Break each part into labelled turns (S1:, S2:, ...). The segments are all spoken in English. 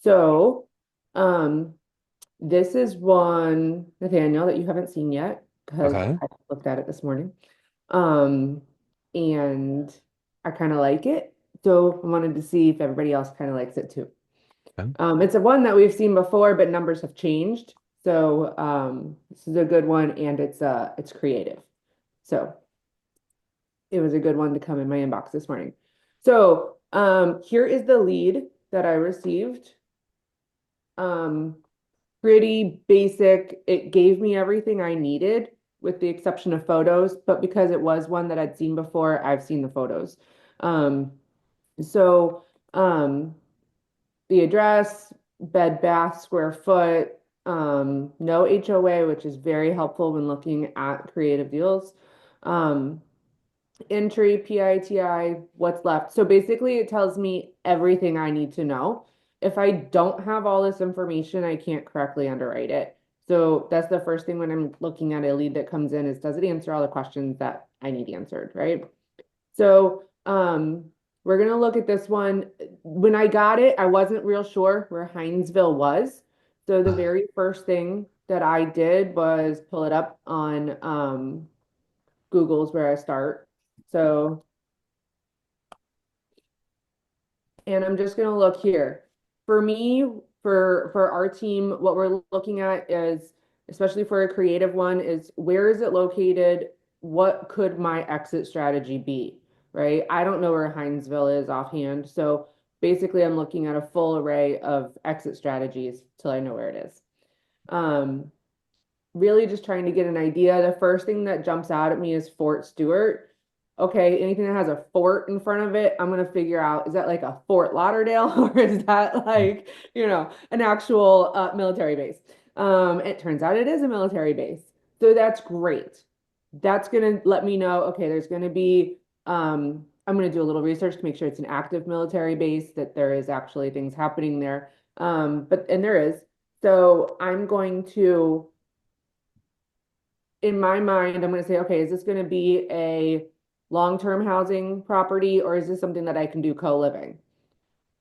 S1: So, um, this is one, Nathaniel, that you haven't seen yet because
S2: Okay.
S1: I looked at it this morning. Um, and I kind of like it. So I wanted to see if everybody else kind of likes it too.
S2: Okay.
S1: It's a one that we've seen before, but numbers have changed. So this is a good one, and it's creative. So it was a good one to come in my inbox this morning. So here is the lead that I received. Um, Pretty basic. It gave me everything I needed with the exception of photos, but because it was one that I'd seen before, I've seen the photos. Um, so um, the address, bed, bath, square foot, no HOA, which is very helpful when looking at creative deals. Um, Entry, PITI, what's left. So basically, it tells me everything I need to know. If I don't have all this information, I can't correctly underwrite it. So that's the first thing when I'm looking at a lead that comes in is does it answer all the questions that I need answered, right? So we're gonna look at this one. When I got it, I wasn't real sure where Hinesville was. So the very first thing that I did was pull it up on Google's where I start. So, and I'm just gonna look here. For me, for our team, what we're looking at is, especially for a creative one, is where is it located? What could my exit strategy be? Right? I don't know where Hinesville is offhand. So basically, I'm looking at a full array of exit strategies till I know where it is. Um, Really just trying to get an idea. The first thing that jumps out at me is Fort Stewart. Okay, anything that has a fort in front of it, I'm gonna figure out, is that like a Fort Lauderdale or is that like, an actual military base? It turns out it is a military base. So that's great. That's gonna let me know, okay, there's gonna be I'm gonna do a little research to make sure it's an active military base, that there is actually things happening there. But and there is. So I'm going to in my mind, I'm going to say, okay, is this going to be a long-term housing property or is this something that I can do co-living?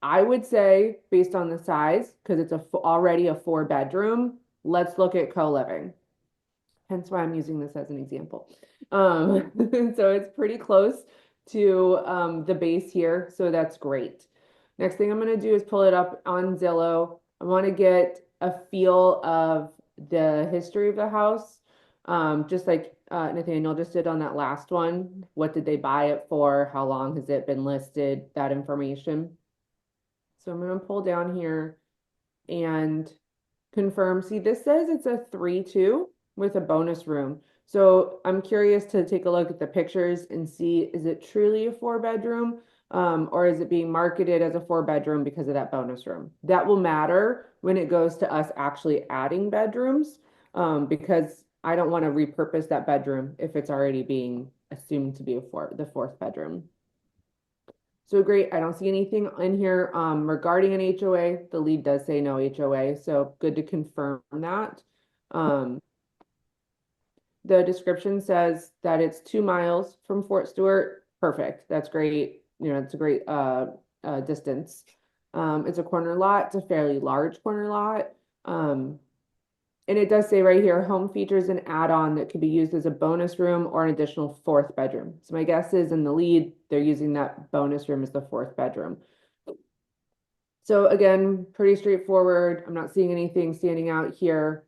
S1: I would say, based on the size, because it's already a four-bedroom, let's look at co-living. Hence why I'm using this as an example. So it's pretty close to the base here, so that's great. Next thing I'm going to do is pull it up on Zillow. I want to get a feel of the history of the house, just like Nathaniel just did on that last one. What did they buy it for? How long has it been listed? That information. So I'm going to pull down here and confirm. See, this says it's a 3-2 with a bonus room. So I'm curious to take a look at the pictures and see, is it truly a four-bedroom? Or is it being marketed as a four-bedroom because of that bonus room? That will matter when it goes to us actually adding bedrooms, because I don't want to repurpose that bedroom if it's already being assumed to be the fourth bedroom. So great. I don't see anything in here regarding an HOA. The lead does say no HOA, so good to confirm that. Um, the description says that it's 2 miles from Fort Stewart. Perfect. That's great. It's a great distance. It's a corner lot. It's a fairly large corner lot. Um, and it does say right here, home features an add-on that could be used as a bonus room or an additional fourth bedroom. So my guess is in the lead, they're using that bonus room as the fourth bedroom. So again, pretty straightforward. I'm not seeing anything standing out here.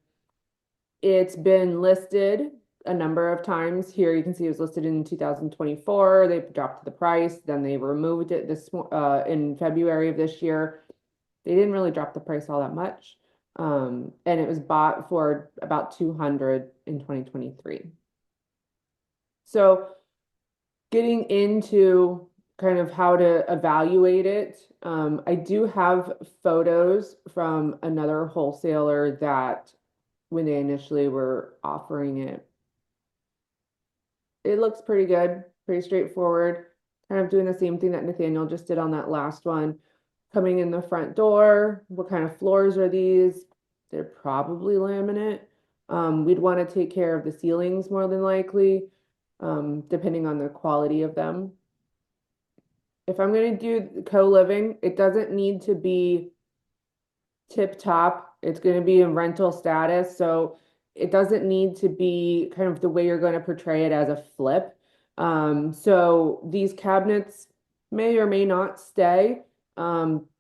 S1: It's been listed a number of times. Here you can see it was listed in 2024. They dropped the price, then they removed it this in February of this year. They didn't really drop the price all that much. And it was bought for about 200 in 2023. So getting into kind of how to evaluate it, I do have photos from another wholesaler that when they initially were offering it, it looks pretty good, pretty straightforward. Kind of doing the same thing that Nathaniel just did on that last one. Coming in the front door, what kind of floors are these? They're probably laminate. We'd want to take care of the ceilings more than likely, depending on the quality of them. If I'm going to do co-living, it doesn't need to be tip top. It's going to be in rental status, so it doesn't need to be kind of the way you're going to portray it as a flip. So these cabinets may or may not stay.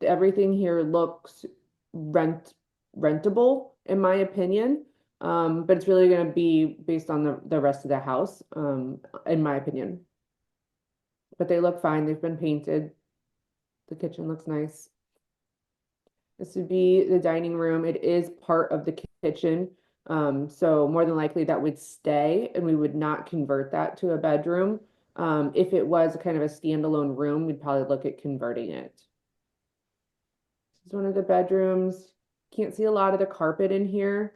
S1: Everything here looks rent rentable, in my opinion. But it's really going to be based on the rest of the house, in my opinion. But they look fine. They've been painted. The kitchen looks nice. This would be the dining room. It is part of the kitchen. So more than likely that would stay and we would not convert that to a bedroom. If it was kind of a standalone room, we'd probably look at converting it. This is one of the bedrooms. Can't see a lot of the carpet in here,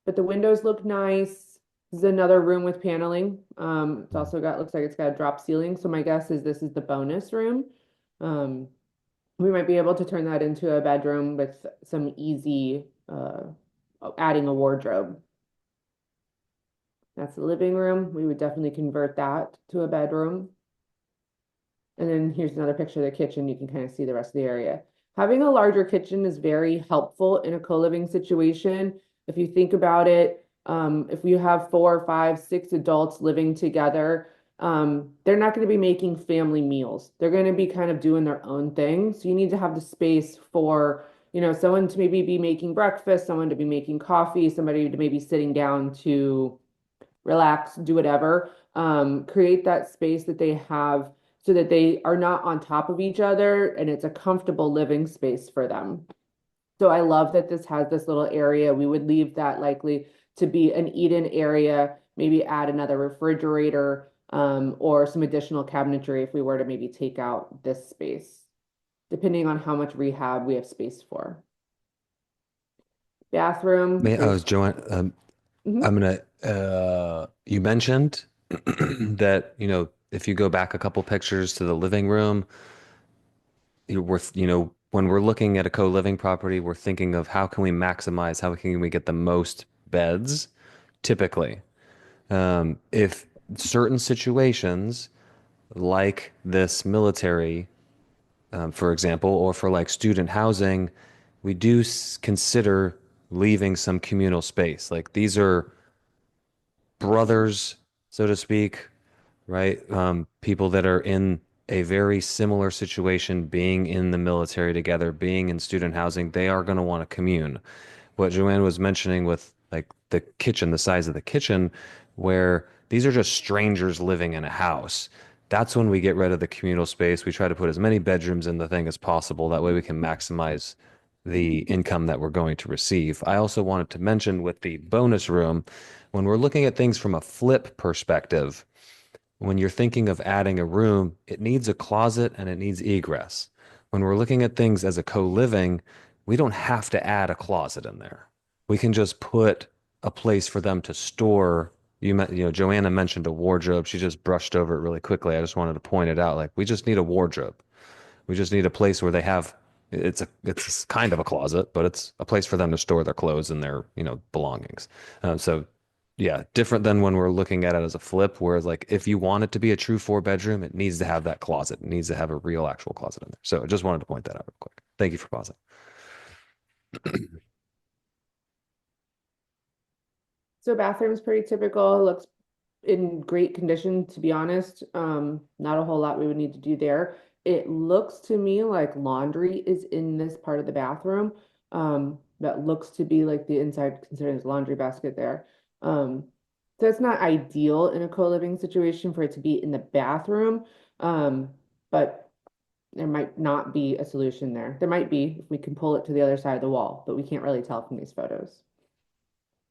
S1: but the windows look nice. This is another room with paneling. It's also got, looks like it's got a drop ceiling. So my guess is this is the bonus room. Um, we might be able to turn that into a bedroom with some easy adding a wardrobe. That's the living room. We would definitely convert that to a bedroom. And then here's another picture of the kitchen. You can kind of see the rest of the area. Having a larger kitchen is very helpful in a co-living situation. If you think about it, if you have 4, 5, 6 adults living together, they're not going to be making family meals. They're going to be kind of doing their own thing. So you need to have the space for, someone to maybe be making breakfast, someone to be making coffee, somebody to maybe sitting down to relax, do whatever. Create that space that they have so that they are not on top of each other and it's a comfortable living space for them. So I love that this has this little area. We would leave that likely to be an eat-in area, maybe add another refrigerator, or some additional cabinetry if we were to maybe take out this space, depending on how much rehab we have space for. Bathroom,
S2: May I
S1: there's
S2: was Joanne.
S1: Mhm.
S2: I'm gonna. You mentioned that if you go back a couple pictures to the living room, when we're looking at a co-living property, we're thinking of how can we maximize, how can we get the most beds, typically. If certain situations like this military, for example, or for like student housing, we do consider leaving some communal space. Like these are brothers, so to speak, right? People that are in a very similar situation, being in the military together, being in student housing, they are going to want to commune. What Joanne was mentioning with like the kitchen, the size of the kitchen, where these are just strangers living in a house. That's when we get rid of the communal space. We try to put as many bedrooms in the thing as possible. That way we can maximize the income that we're going to receive. I also wanted to mention with the bonus room, when we're looking at things from a flip perspective, when you're thinking of adding a room, it needs a closet and it needs egress. When we're looking at things as a co-living, we don't have to add a closet in there. We can just put a place for them to store. Joanna mentioned a wardrobe. She just brushed over it really quickly. I just wanted to point it out. Like we just need a wardrobe. We just need a place where they have it's kind of a closet, but it's a place for them to store their clothes and their, belongings. So yeah, different than when we're looking at it as a flip, whereas like if you want it to be a true four bedroom, it needs to have that closet. It needs to have a real actual closet in there. So I just wanted to point that out real quick. Thank you for pausing.
S1: So bathroom's pretty typical. It looks in great condition, to be honest. Not a whole lot we would need to do there. It looks to me like laundry is in this part of the bathroom. That looks to be like the inside, considering there's a laundry basket there. So it's not ideal in a co-living situation for it to be in the bathroom. But there might not be a solution there. There might be if we can pull it to the other side of the wall, but we can't really tell from these photos.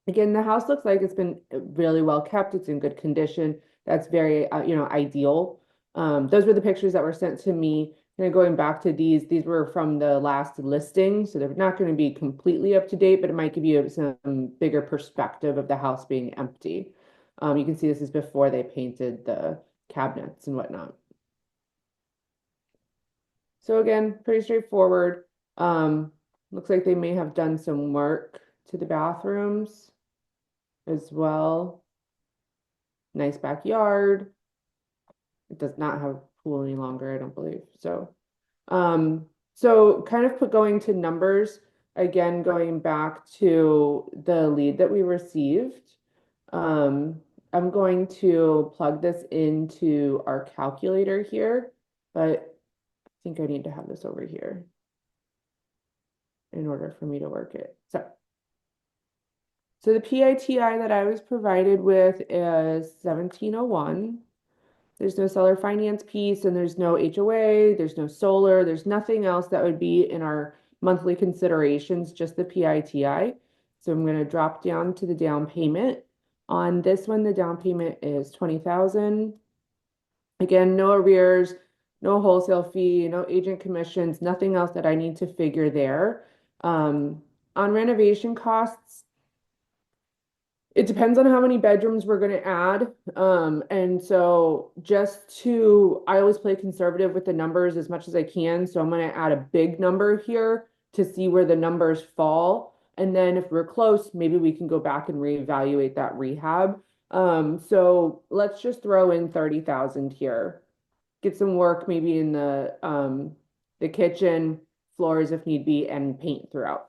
S1: Again, the house looks like it's been really well kept. It's in good condition. That's very, ideal. Those were the pictures that were sent to me. Kind of going back to these were from the last listing, so they're not going to be completely up to date, but it might give you some bigger perspective of the house being empty. You can see this is before they painted the cabinets and whatnot. So again, pretty straightforward. Looks like they may have done some work to the bathrooms as well. Nice backyard. It does not have a pool any longer, I don't believe. So kind of put going to numbers. again, going back to the lead that we received, um, I'm going to plug this into our calculator here, but I think I need to have this over here in order for me to work it. So the PITI that I was provided with is 1701. There's no seller finance piece and there's no HOA, there's no solar, there's nothing else that would be in our monthly considerations, just the PITI. So I'm going to drop down to the down payment. On this one, the down payment is 20,000. Again, no arrears, no wholesale fee, no agent commissions, nothing else that I need to figure there. On renovation costs, it depends on how many bedrooms we're going to add. And so I always play conservative with the numbers as much as I can. So I'm going to add a big number here to see where the numbers fall. And then if we're close, maybe we can go back and reevaluate that rehab. So let's just throw in 30,000 here. Get some work maybe in the kitchen, floors if need be, and paint throughout.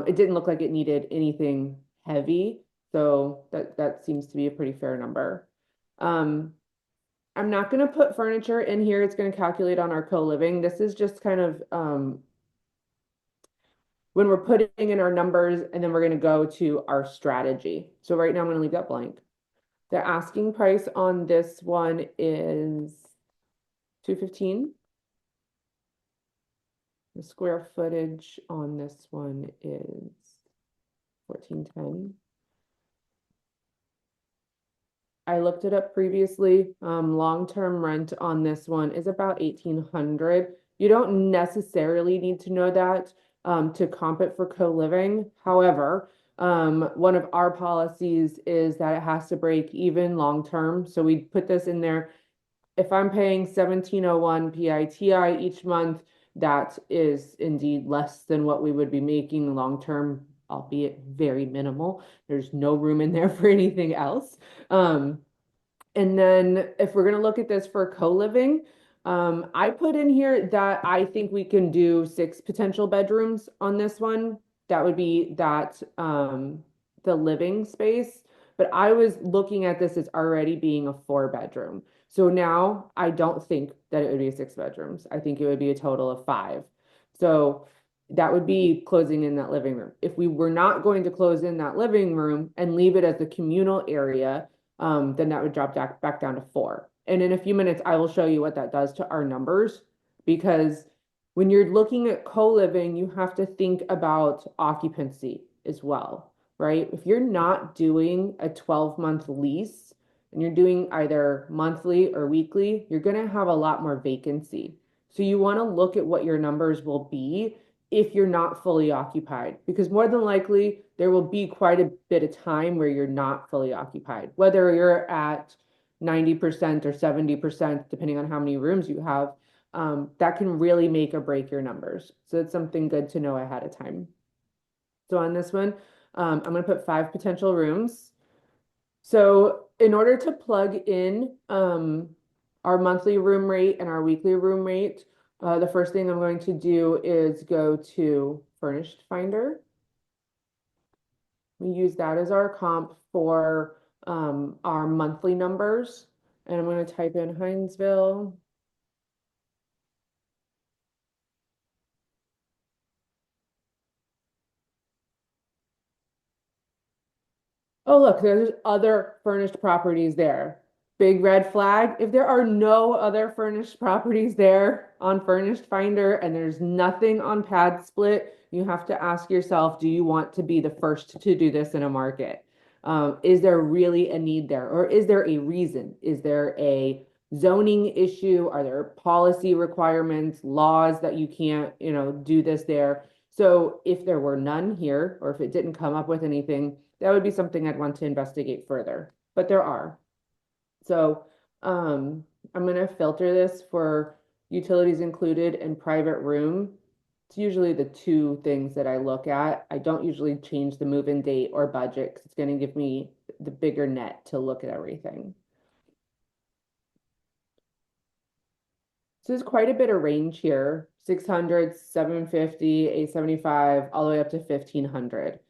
S1: It didn't look like it needed anything heavy, so that seems to be a pretty fair number. Um, I'm not going to put furniture in here. It's going to calculate on our co-living. This is just kind of when we're putting in our numbers, and then we're going to go to our strategy. So right now I'm going to leave that blank. The asking price on this one is 215. The square footage on this one is 1410. I looked it up previously. Long-term rent on this one is about 1,800. You don't necessarily need to know that to comp it for co-living. However, one of our policies is that it has to break even long-term. So we put this in there. If I'm paying 1701 PITI each month, that is indeed less than what we would be making long-term, albeit very minimal. There's no room in there for anything else. And then if we're going to look at this for co-living, I put in here that I think we can do 6 potential bedrooms on this one. That would be the living space. But I was looking at this as already being a 4-bedroom. So now I don't think that it would be 6 bedrooms. I think it would be a total of 5. So that would be closing in that living room. If we were not going to close in that living room and leave it as a communal area, then that would drop back down to 4. And in a few minutes, I will show you what that does to our numbers, because when you're looking at co-living, you have to think about occupancy as well, right? If you're not doing a 12-month lease and you're doing either monthly or weekly, you're going to have a lot more vacancy. So you want to look at what your numbers will be if you're not fully occupied, because more than likely there will be quite a bit of time where you're not fully occupied, whether you're at 90% or 70%, depending on how many rooms you have. That can really make or break your numbers. So it's something good to know ahead of time. So on this one, I'm going to put 5 potential rooms. So in order to plug in our monthly room rate and our weekly room rate, the first thing I'm going to do is go to Furnished Finder. We use that as our comp for our monthly numbers. And I'm going to type in Hinesville. Oh, look, there's other furnished properties there. Big red flag. If there are no other furnished properties there on Furnished Finder and there's nothing on Pad Split, you have to ask yourself, do you want to be the first to do this in a market? Is there really a need there? Or is there a reason? Is there a zoning issue? Are there policy requirements, laws that you can't, do this there? So if there were none here, or if it didn't come up with anything, that would be something I'd want to investigate further, but there are. So I'm going to filter this for utilities included and private room. It's usually the 2 things that I look at. I don't usually change the move-in date or budget because it's going to give me the bigger net to look at everything. So there's quite a bit of range here. 600, 750, 875, all the way up to 1500.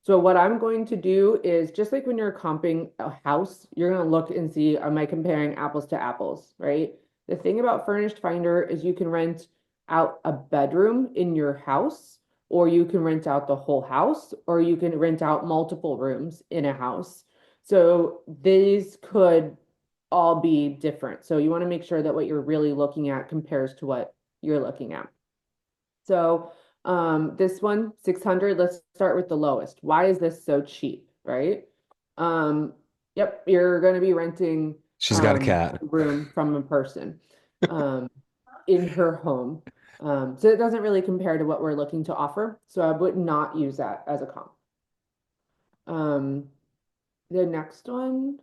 S1: So what I'm going to do is just like when you're comping a house, you're going to look and see, am I comparing apples to apples, right? The thing about Furnished Finder is you can rent out a bedroom in your house, or you can rent out the whole house, or you can rent out multiple rooms in a house. So these could all be different. So you want to make sure that what you're really looking at compares to what you're looking at. So this one, 600, let's start with the lowest. Why is this so cheap, right? Um, yep, you're going to be renting
S2: She's got a
S1: a
S2: cat.
S1: room from a person um, in her home. So it doesn't really compare to what we're looking to offer. So I would not use that as a comp. Um, the next one,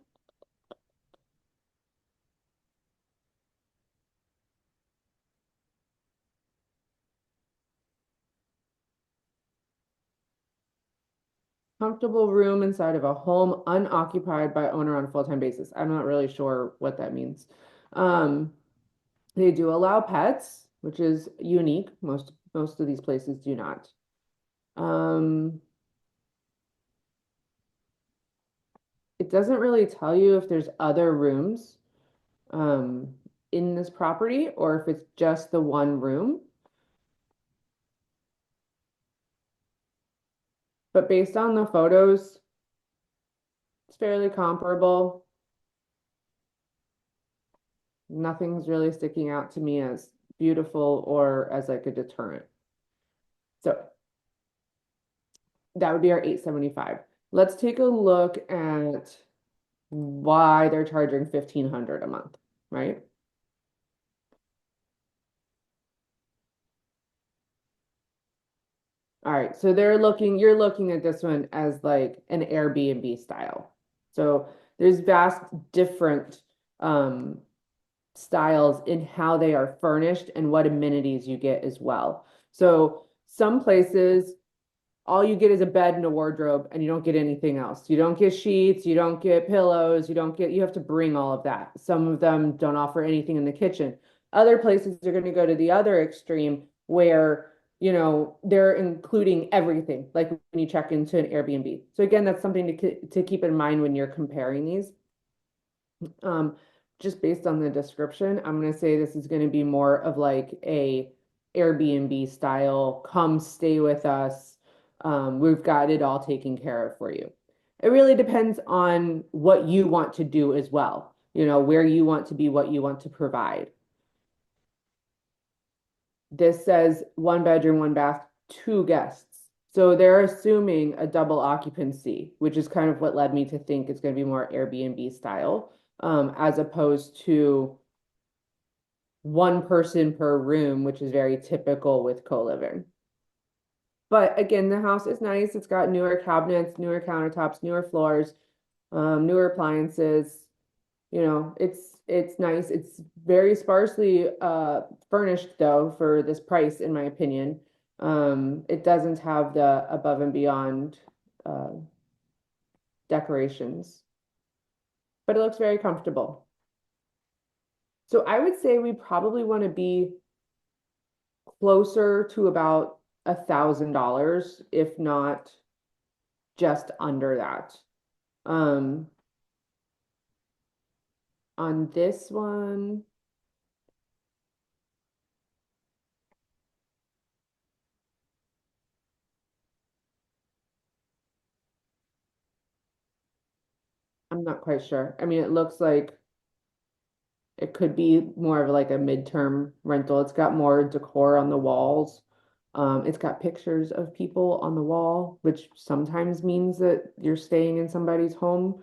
S1: comfortable room inside of a home unoccupied by owner on a full-time basis. I'm not really sure what that means. Um, they do allow pets, which is unique. Most of these places do not. Um, it doesn't really tell you if there's other rooms um, in this property or if it's just the one room. But based on the photos, it's fairly comparable. Nothing's really sticking out to me as beautiful or as like a deterrent. So that would be our 875. Let's take a look at why they're charging 1500 a month, right? All right, so you're looking at this one as like an Airbnb style. So there's vast different um, styles in how they are furnished and what amenities you get as well. So some places all you get is a bed and a wardrobe and you don't get anything else. You don't get sheets, you don't get pillows, you have to bring all of that. Some of them don't offer anything in the kitchen. Other places are going to go to the other extreme where, they're including everything, like when you check into an Airbnb. So again, that's something to keep in mind when you're comparing these. Um, just based on the description, I'm gonna say this is gonna be more of like a Airbnb style, come stay with us. We've got it all taken care of for you. It really depends on what you want to do as well, where you want to be, what you want to provide. This says one bedroom, one bath, two guests. So they're assuming a double occupancy, which is kind of what led me to think it's going to be more Airbnb style, as opposed to one person per room, which is very typical with co-living. But again, the house is nice. It's got newer cabinets, newer countertops, newer floors, newer appliances. It's nice. It's very sparsely furnished though for this price, in my opinion. It doesn't have the above and beyond uh, decorations, but it looks very comfortable. So I would say we probably want to be closer to about $1,000, if not just under that. Um, on this one, I'm not quite sure. I mean, it looks like it could be more of like a midterm rental. It's got more decor on the walls. It's got pictures of people on the wall, which sometimes means that you're staying in somebody's home.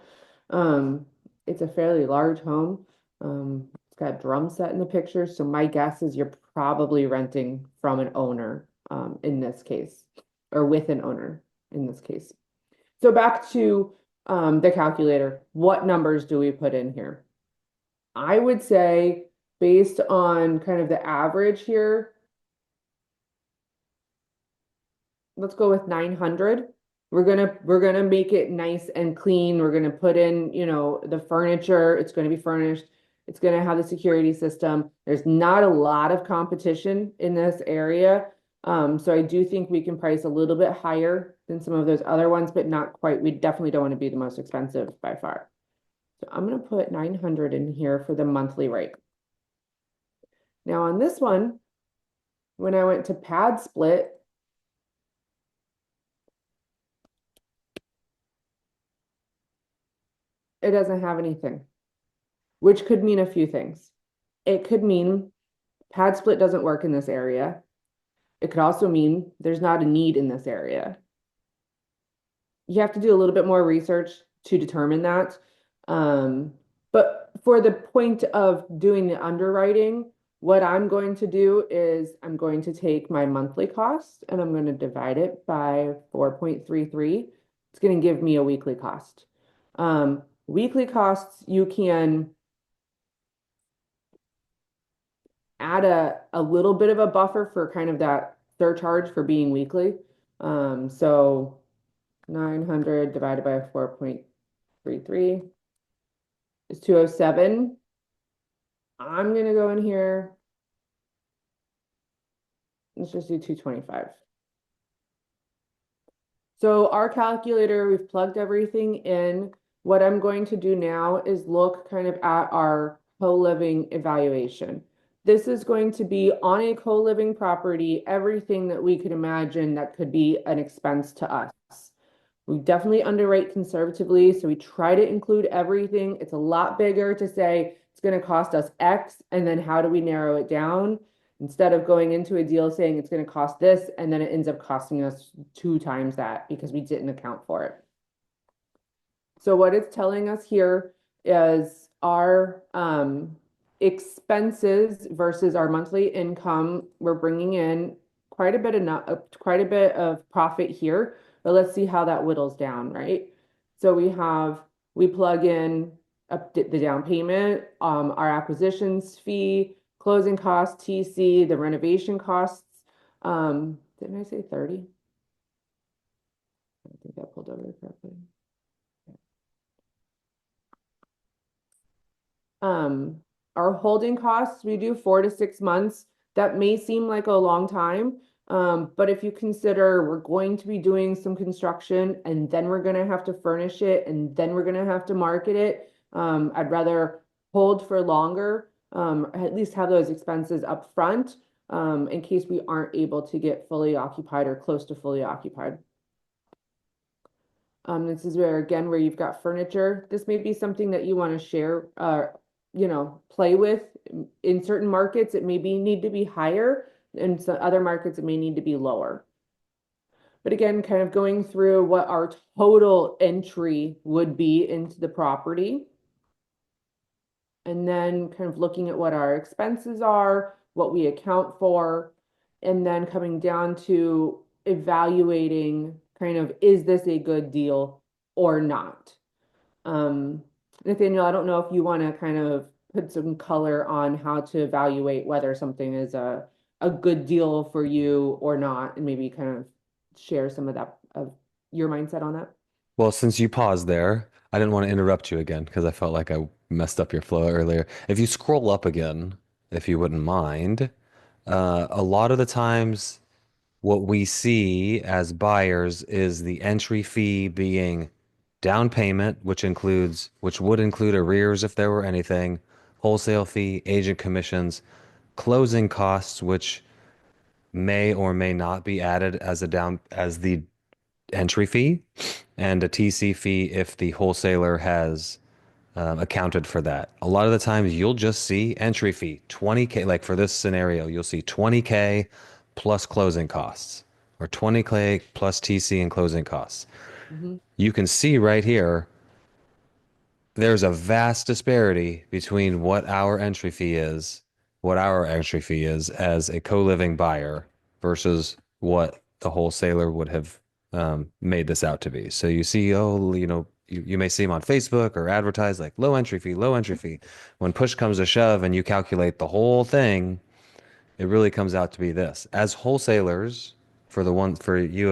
S1: Um, it's a fairly large home. It's got a drum set in the picture, so my guess is you're probably renting from an owner, in this case, or with an owner in this case. So back to the calculator. What numbers do we put in here? I would say based on kind of the average here, let's go with 900. We're gonna make it nice and clean. We're gonna put in, the furniture. It's gonna be furnished. It's going to have the security system. There's not a lot of competition in this area. So I do think we can price a little bit higher than some of those other ones, but not quite. We definitely don't want to be the most expensive by far. So I'm going to put 900 in here for the monthly rate. Now on this one, when I went to pad split, it doesn't have anything, which could mean a few things. It could mean pad split doesn't work in this area. It could also mean there's not a need in this area. You have to do a little bit more research to determine that. But for the point of doing the underwriting, what I'm going to do is I'm going to take my monthly cost and I'm going to divide it by 4.33. It's going to give me a weekly cost. Weekly costs, you can add a little bit of a buffer for kind of that surcharge for being weekly. So 900 divided by 4.33 is 207. I'm going to go in here. Let's just do 225. So our calculator, we've plugged everything in. What I'm going to do now is look kind of at our co-living evaluation. This is going to be on a co-living property, everything that we could imagine that could be an expense to us. We definitely underwrite conservatively, so we try to include everything. It's a lot bigger to say it's going to cost us X, and then how do we narrow it down? Instead of going into a deal saying it's going to cost this, and then it ends up costing us 2 times that because we didn't account for it. So what it's telling us here is our expenses versus our monthly income. We're bringing in quite a bit of profit here, but let's see how that whittles down, right? So we plug in the down payment, our acquisitions fee, closing costs, TC, the renovation costs. Didn't I say 30? I think that pulled over correctly. Um, our holding costs, we do 4 to 6 months. That may seem like a long time, but if you consider we're going to be doing some construction and then we're going to have to furnish it and then we're going to have to market it, I'd rather hold for longer, at least have those expenses up front, in case we aren't able to get fully occupied or close to fully occupied. This is where, again, where you've got furniture. This may be something that you want to share, play with. In certain markets, it may need to be higher. In some other markets, it may need to be lower. But again, kind of going through what our total entry would be into the property. And then kind of looking at what our expenses are, what we account for, and then coming down to evaluating kind of, is this a good deal or not? Nathaniel, I don't know if you want to kind of put some color on how to evaluate whether something is a good deal for you or not, and maybe kind of share some of that of your mindset on that.
S2: Well, since you paused there, I didn't want to interrupt you again because I felt like I messed up your flow earlier. If you scroll up again, if you wouldn't mind, a lot of the times what we see as buyers is the entry fee being down payment, which would include arrears if there were anything, wholesale fee, agent commissions, closing costs, which may or may not be added as the entry fee, and a TC fee if the wholesaler has accounted for that. A lot of the times you'll just see entry fee 20K, like for this scenario, you'll see 20K plus closing costs or 20K plus TC and closing costs.
S1: Mhm.
S2: You can see right here, there's a vast disparity between what our entry fee is as a co-living buyer versus what the wholesaler would have made this out to be. So you see, oh, you may see them on Facebook or advertised like low entry fee, low entry fee. When push comes to shove and you calculate the whole thing, it really comes out to be this. As wholesalers, for you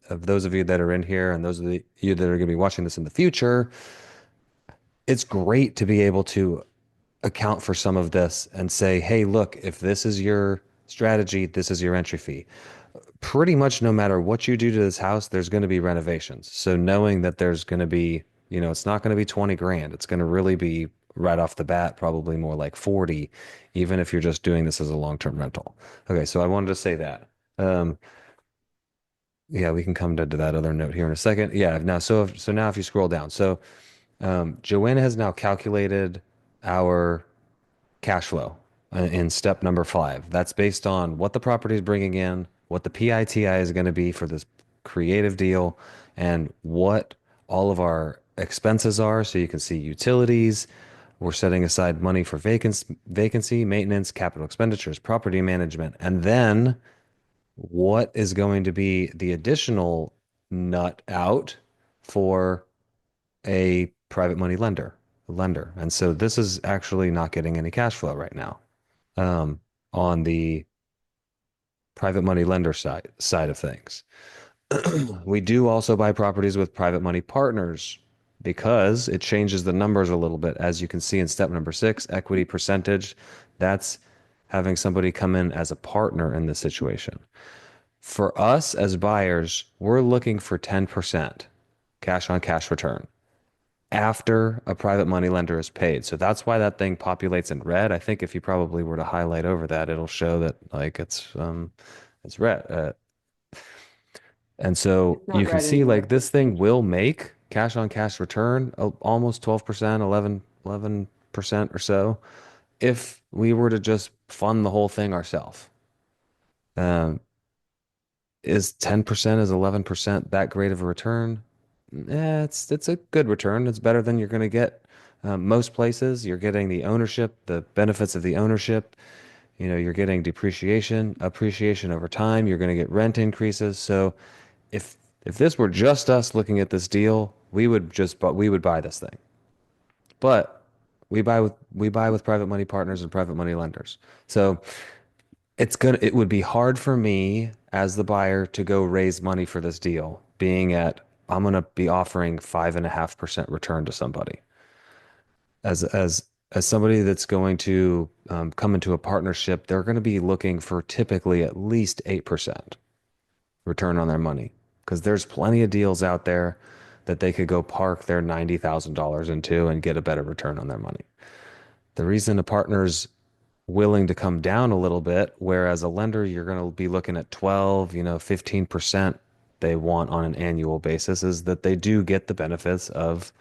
S2: of those of you that are in here and those of you that are going to be watching this in the future, it's great to be able to account for some of this and say, hey, look, if this is your strategy, this is your entry fee. Pretty much no matter what you do to this house, there's going to be renovations. So knowing that there's going to be, it's not going to be 20 grand. It's going to really be right off the bat, probably more like 40, even if you're just doing this as a long-term rental. Okay, so I wanted to say that. Um, yeah, we can come to that other note here in a second. Yeah, now so now if you scroll down, so Joanna has now calculated our cash flow in step number 5. That's based on what the property is bringing in, what the PITI is going to be for this creative deal, and what all of our expenses are. So you can see utilities. We're setting aside money for vacancy, maintenance, capital expenditures, property management, and then what is going to be the additional nut out for a private money lender. And so this is actually not getting any cash flow right now um, on the private money lender side of things. We do also buy properties with private money partners because it changes the numbers a little bit. As you can see in step number 6, equity percentage, that's having somebody come in as a partner in this situation. For us as buyers, we're looking for 10% cash on cash return after a private money lender is paid. So that's why that thing populates in red. I think if you probably were to highlight over that, it'll show that like it's red. And so
S1: It's not
S2: you can
S1: red
S2: see
S1: anymore.
S2: like this thing will make cash on cash return almost 12%, 11% or so if we were to just fund the whole thing ourselves. Um, is 10%, is 11% that great of a return? Yeah, it's a good return. It's better than you're going to get most places. You're getting the ownership, the benefits of the ownership. You're getting depreciation, appreciation over time. You're going to get rent increases. So if if this were just us looking at this deal, we would buy this thing. But we buy with private money partners and private money lenders. So it would be hard for me as the buyer to go raise money for this deal, being at I'm gonna be offering 5.5% return to somebody. As somebody that's going to come into a partnership, they're going to be looking for typically at least 8% return on their money because there's plenty of deals out there that they could go park their $90,000 into and get a better return on their money. The reason a partner's willing to come down a little bit, whereas a lender, you're going to be looking at 12, 15% they want on an annual basis, is that they do get the benefits of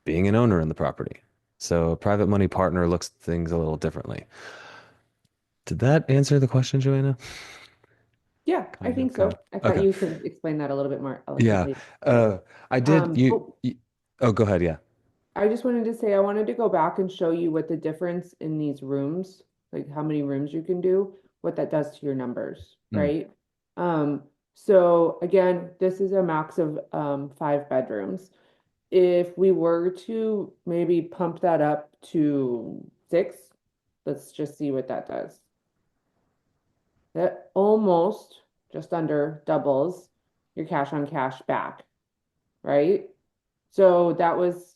S2: being an owner in the property. So a private money partner looks at things a little differently. Did that answer the question, Joanna?
S1: Yeah, I
S2: Kind of,
S1: think
S2: kind of.
S1: so. I thought
S2: Okay.
S1: you could explain that a little bit more
S2: Yeah.
S1: eloquently.
S2: Uh, I did.
S1: Oh,
S2: Oh, go ahead. Yeah.
S1: I just wanted to say I wanted to go back and show you what the difference in these rooms, like how many rooms you can do, what that does to your numbers,
S2: Mm.
S1: right? Um, so again, this is a max of 5 bedrooms. If we were to maybe pump that up to 6, let's just see what that does. That almost just under doubles your cash on cash back, right? So that was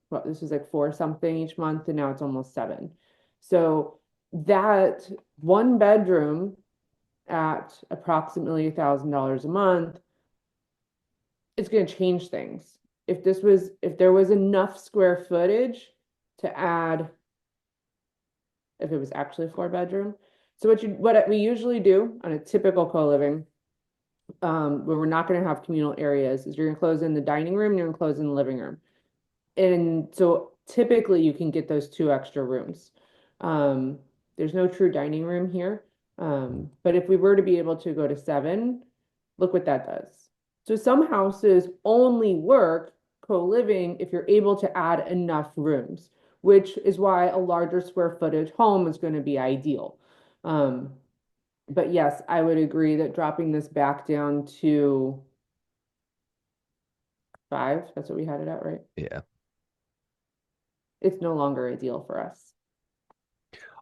S1: what this was like 4 something each month, and now it's almost 7. So that 1 bedroom at approximately $1,000 a month, it's going to change things. If there was enough square footage to add, if it was actually a 4 bedroom. So what we usually do on a typical co-living, where we're not going to have communal areas, is you're going to close in the dining room, you're going to close in the living room. And so typically you can get those 2 extra rooms. Um, there's no true dining room here. But if we were to be able to go to 7, look what that does. So some houses only work co-living if you're able to add enough rooms, which is why a larger square footage home is going to be ideal. Um, but yes, I would agree that dropping this back down to 5, that's what we had it at, right?
S2: Yeah.
S1: It's no longer ideal for us.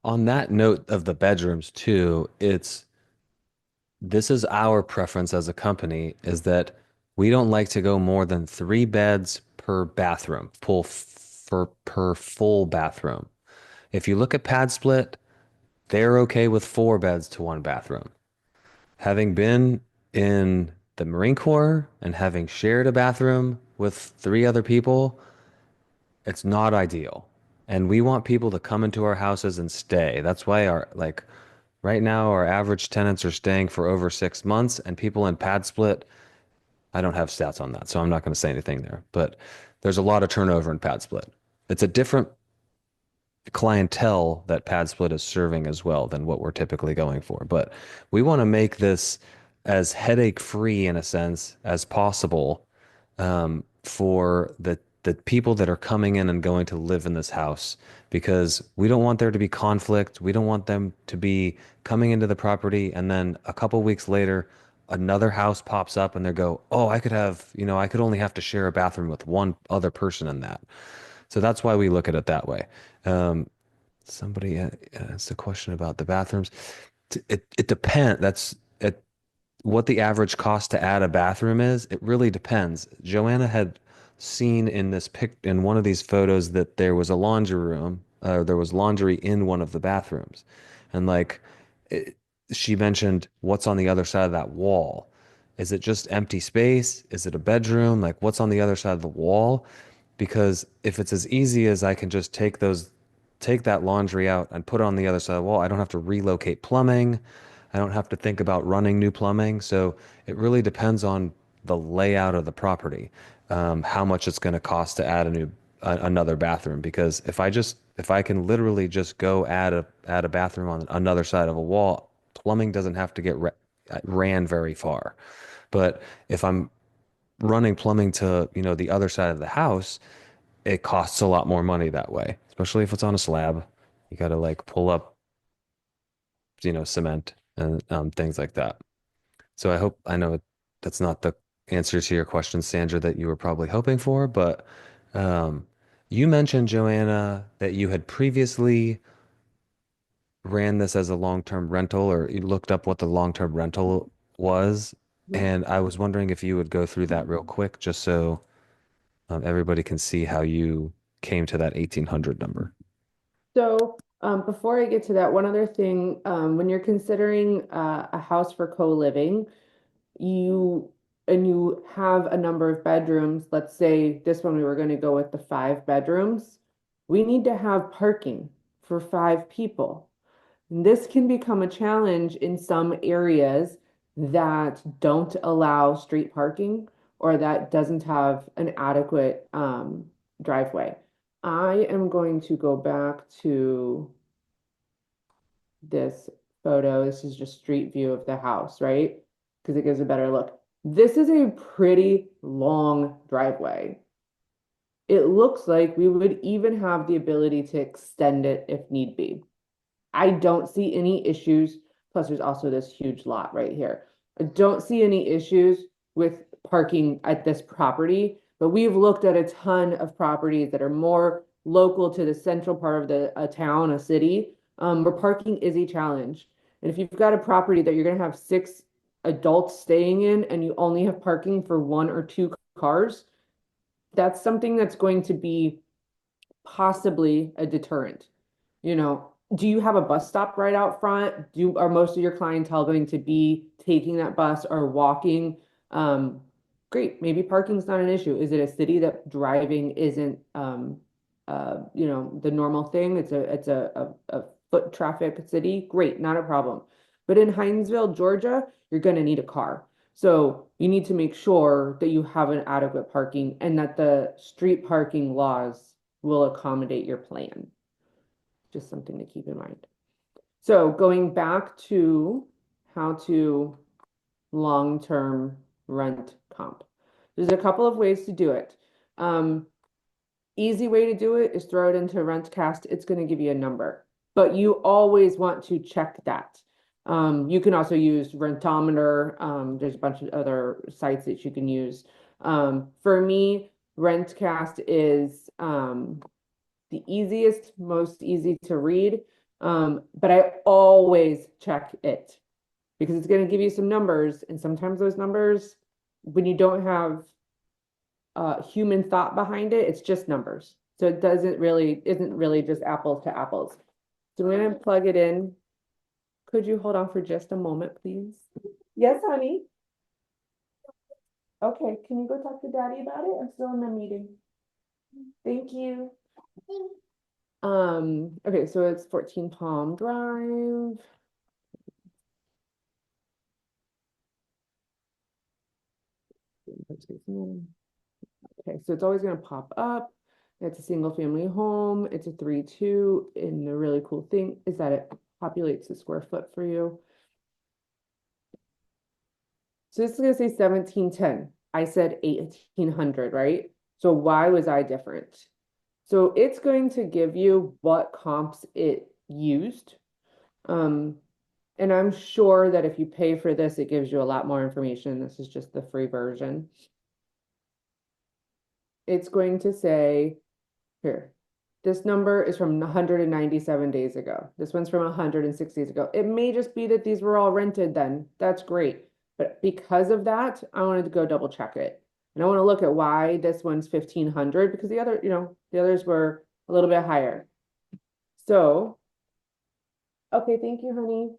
S2: On that note of the bedrooms too, this is our preference as a company is that we don't like to go more than 3 beds per bathroom, per full bathroom. If you look at pad split, they're okay with 4 beds to 1 bathroom. Having been in the Marine Corps and having shared a bathroom with 3 other people, it's not ideal. And we want people to come into our houses and stay. That's why right now our average tenants are staying for over 6 months, and people in pad split, I don't have stats on that, so I'm not going to say anything there. But there's a lot of turnover in pad split. It's a different clientele that pad split is serving as well than what we're typically going for. But we want to make this as headache free in a sense as possible, for the people that are coming in and going to live in this house, because we don't want there to be conflict. We don't want them to be coming into the property and then a couple weeks later another house pops up and they go, "Oh, I could only have to share a bathroom with one other person in that." So that's why we look at it that way. Um, Somebody asked a question about the bathrooms. It depends. What the average cost to add a bathroom is. It really depends. Joanna had seen in this pic in one of these photos that there was a laundry room. There was laundry in one of the bathrooms, and it, she mentioned what's on the other side of that wall. Is it just empty space? Is it a bedroom? Like what's on the other side of the wall? Because if it's as easy as I can just take that laundry out and put it on the other side of the wall, I don't have to relocate plumbing. I don't have to think about running new plumbing. So it really depends on the layout of the property, how much it's going to cost to add another bathroom. Because if I can literally just go add a bathroom on another side of a wall, plumbing doesn't have to get ran very far. But if I'm running plumbing to, the other side of the house, it costs a lot more money that way, especially if it's on a slab. You got to pull up, cement and things like that. So I know that's not the answer to your question, Sandra, that you were probably hoping for, but um, you mentioned, Joanna, that you had previously ran this as a long-term rental, or you looked up what the long-term rental was. And I was wondering if you would go through that real quick, just so everybody can see how you came to that 1,800 number.
S1: So, before I get to that, one other thing, when you're considering a house for co-living, you you have a number of bedrooms, let's say this one we were going to go with the 5 bedrooms, we need to have parking for 5 people. And this can become a challenge in some areas that don't allow street parking or that doesn't have an adequate driveway. I am going to go back to this photo. This is just street view of the house, right? Because it gives a better look. This is a pretty long driveway. It looks like we would even have the ability to extend it if need be. I don't see any issues. Plus, there's also this huge lot right here. I don't see any issues with parking at this property, but we've looked at a ton of properties that are more local to the central part of a town, a city, where parking is a challenge. And if you've got a property that you're going to have 6 adults staying in and you only have parking for 1 or 2 cars, that's something that's going to be possibly a deterrent. Do you have a bus stop right out front? Are most of your clientele going to be taking that bus or walking? Um, Great, maybe parking's not an issue. Is it a city that driving isn't the normal thing? It's a foot traffic city. Great, not a problem. But in Hinesville, Georgia, you're gonna need a car. So you need to make sure that you have an adequate parking and that the street parking laws will accommodate your plan. Just something to keep in mind. So going back to how to long-term rent comp. There's a couple of ways to do it. Easy way to do it is throw it into RentCast. It's going to give you a number, but you always want to check that. You can also use Rentometer. There's a bunch of other sites that you can use. For me, RentCast is the easiest, most easy to read. But I always check it because it's going to give you some numbers. And sometimes those numbers, when you don't have human thought behind it, it's just numbers. So it doesn't really, isn't really just apples to apples. So I'm gonna plug it in. Could you hold on for just a moment, please? Yes, honey. Okay, can you go talk to daddy about it? I'm still in the meeting. Thank you. Okay, so it's 14 Palm Drive. Okay, so it's always gonna pop up. It's a single family home. It's a 3-2, and the really cool thing is that it populates the square foot for you. So this is gonna say 1710. I said 1800, right? So why was I different? So it's going to give you what comps it used. Um, and I'm sure that if you pay for this, it gives you a lot more information. This is just the free version. It's going to say here, this number is from 197 days ago. This one's from 106 days ago. It may just be that these were all rented then. That's great. But because of that, I wanted to go double check it. And I want to look at why this one's 1500 because the other, the others were a little bit higher. So, okay, thank you, honey.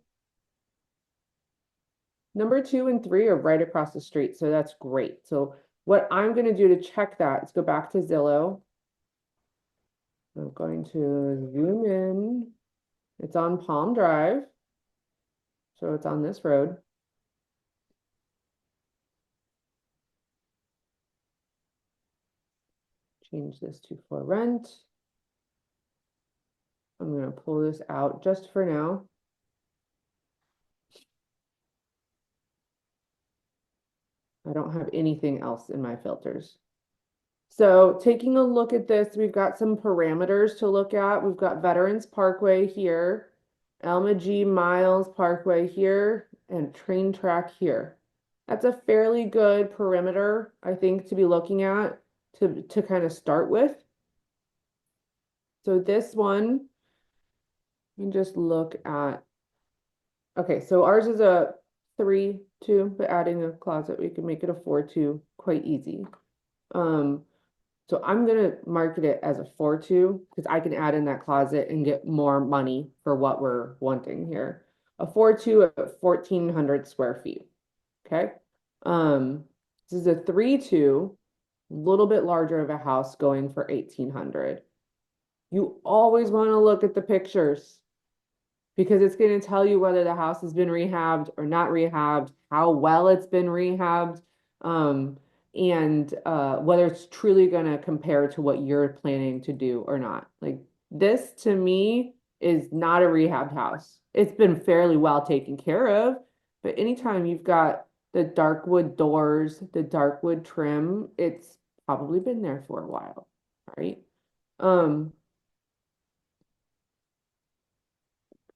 S1: Number 2 and 3 are right across the street, so that's great. So what I'm going to do to check that is go back to Zillow. I'm going to zoom in. It's on Palm Drive. So it's on this road. Change this to for rent. I'm going to pull this out just for now. I don't have anything else in my filters. So taking a look at this, we've got some parameters to look at. We've got Veterans Parkway here, Elma G. Miles Parkway here, and train track here. That's a fairly good perimeter, I think, to be looking at to kind of start with. So this one, you can just look at, okay, so ours is a 3-2, but adding a closet, we can make it a 4-2 quite easy. So I'm gonna market it as a 4-2 because I can add in that closet and get more money for what we're wanting here. A 4-2 at 1,400 square feet. Okay. This is a 3-2, a little bit larger of a house going for 1,800. You always want to look at the pictures because it's going to tell you whether the house has been rehabbed or not rehabbed, how well it's been rehabbed, and whether it's truly going to compare to what you're planning to do or not. Like this to me is not a rehabbed house. It's been fairly well taken care of, but anytime you've got the dark wood doors, the dark wood trim, it's probably been there for a while, right? Um,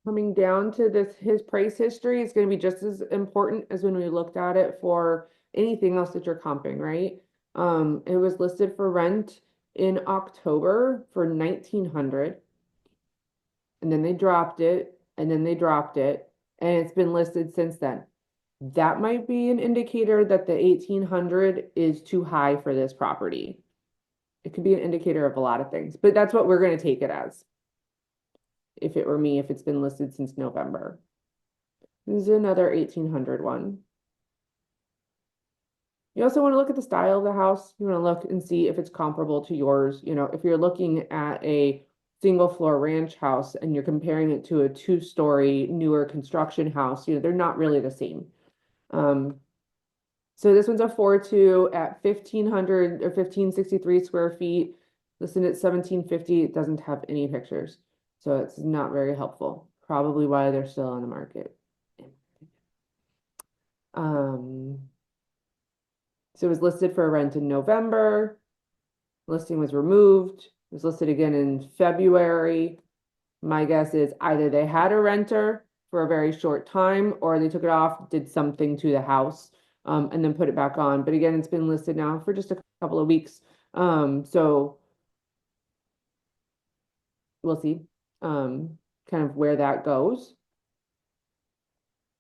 S1: Coming down to this, his price history is going to be just as important as when we looked at it for anything else that you're comping, right? It was listed for rent in October for 1,900, and then they dropped it, and then they dropped it, and it's been listed since then. That might be an indicator that the 1,800 is too high for this property. It could be an indicator of a lot of things, but that's what we're going to take it as. If it were me, if it's been listed since November. This is another 1,800 one. You also want to look at the style of the house. You want to look and see if it's comparable to yours. If you're looking at a single floor ranch house and you're comparing it to a 2-story newer construction house, they're not really the same. So this one's a 4-2 at 1,500 or 1,563 square feet, listed at 1,750. It doesn't have any pictures. So it's not very helpful. Probably why they're still on the market. So it was listed for rent in November. Listing was removed. It was listed again in February. My guess is either they had a renter for a very short time or they took it off, did something to the house, and then put it back on. But again, it's been listed now for just a couple of weeks. So we'll see kind of where that goes.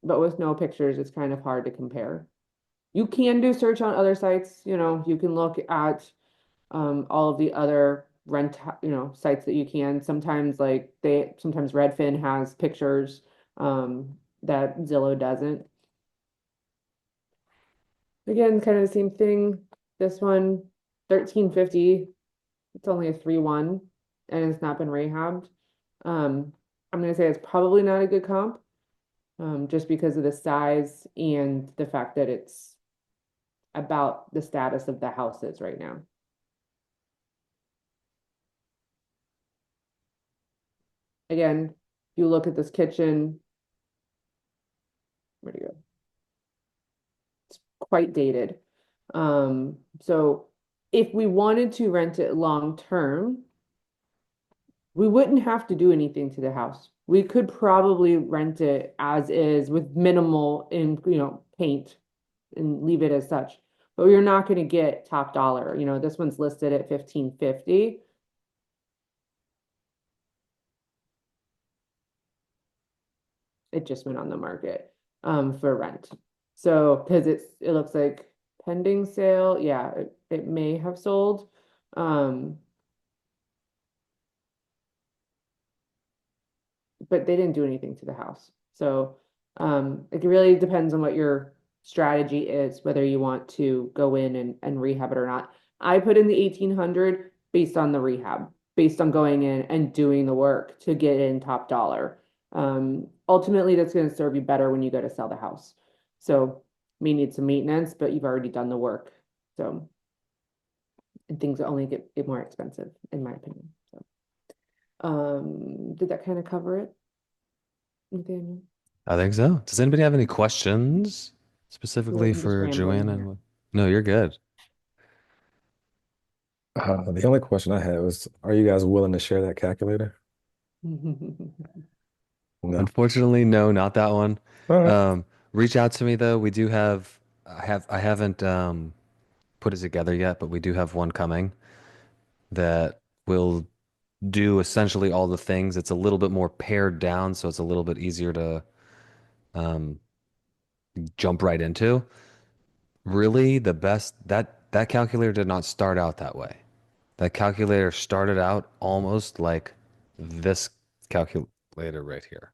S1: But with no pictures, it's kind of hard to compare. You can do search on other sites, you can look at all of the other sites that you can. Sometimes sometimes Redfin has pictures that Zillow doesn't. Again, kind of the same thing. This one, 1350. It's only a 3-1 and it's not been rehabbed. I'm gonna say it's probably not a good comp, just because of the size and the fact that it's about the status of the houses right now. Again, if you look at this kitchen, where do you go? It's quite dated. So if we wanted to rent it long term, we wouldn't have to do anything to the house. We could probably rent it as is with minimal paint and leave it as such. But you're not going to get top dollar. This one's listed at 1550. It just went on the market for rent. So because it looks like pending sale, yeah, it may have sold. Um, but they didn't do anything to the house. So it really depends on what your strategy is, whether you want to go in and rehab it or not. I put in the 1800 based on the rehab, based on going in and doing the work to get in top dollar. Ultimately, that's going to serve you better when you go to sell the house. So may need some maintenance, but you've already done the work. So and things only get more expensive, in my opinion. So did that kind of cover it, Nathaniel?
S2: I think so. Does anybody have any questions specifically
S1: I'm just
S2: for
S1: rambling
S2: Joanna?
S1: here.
S2: No, you're good.
S3: The only question I had was, are you guys willing to share that calculator? No.
S2: Unfortunately, no, not that one.
S3: All right.
S2: Um, reach out to me though. We do have I haven't put it together yet, but we do have one coming that will do essentially all the things. It's a little bit more pared down, so it's a little bit easier to um, jump right into. Really, the best that calculator did not start out that way. That calculator started out almost like this calculator right here.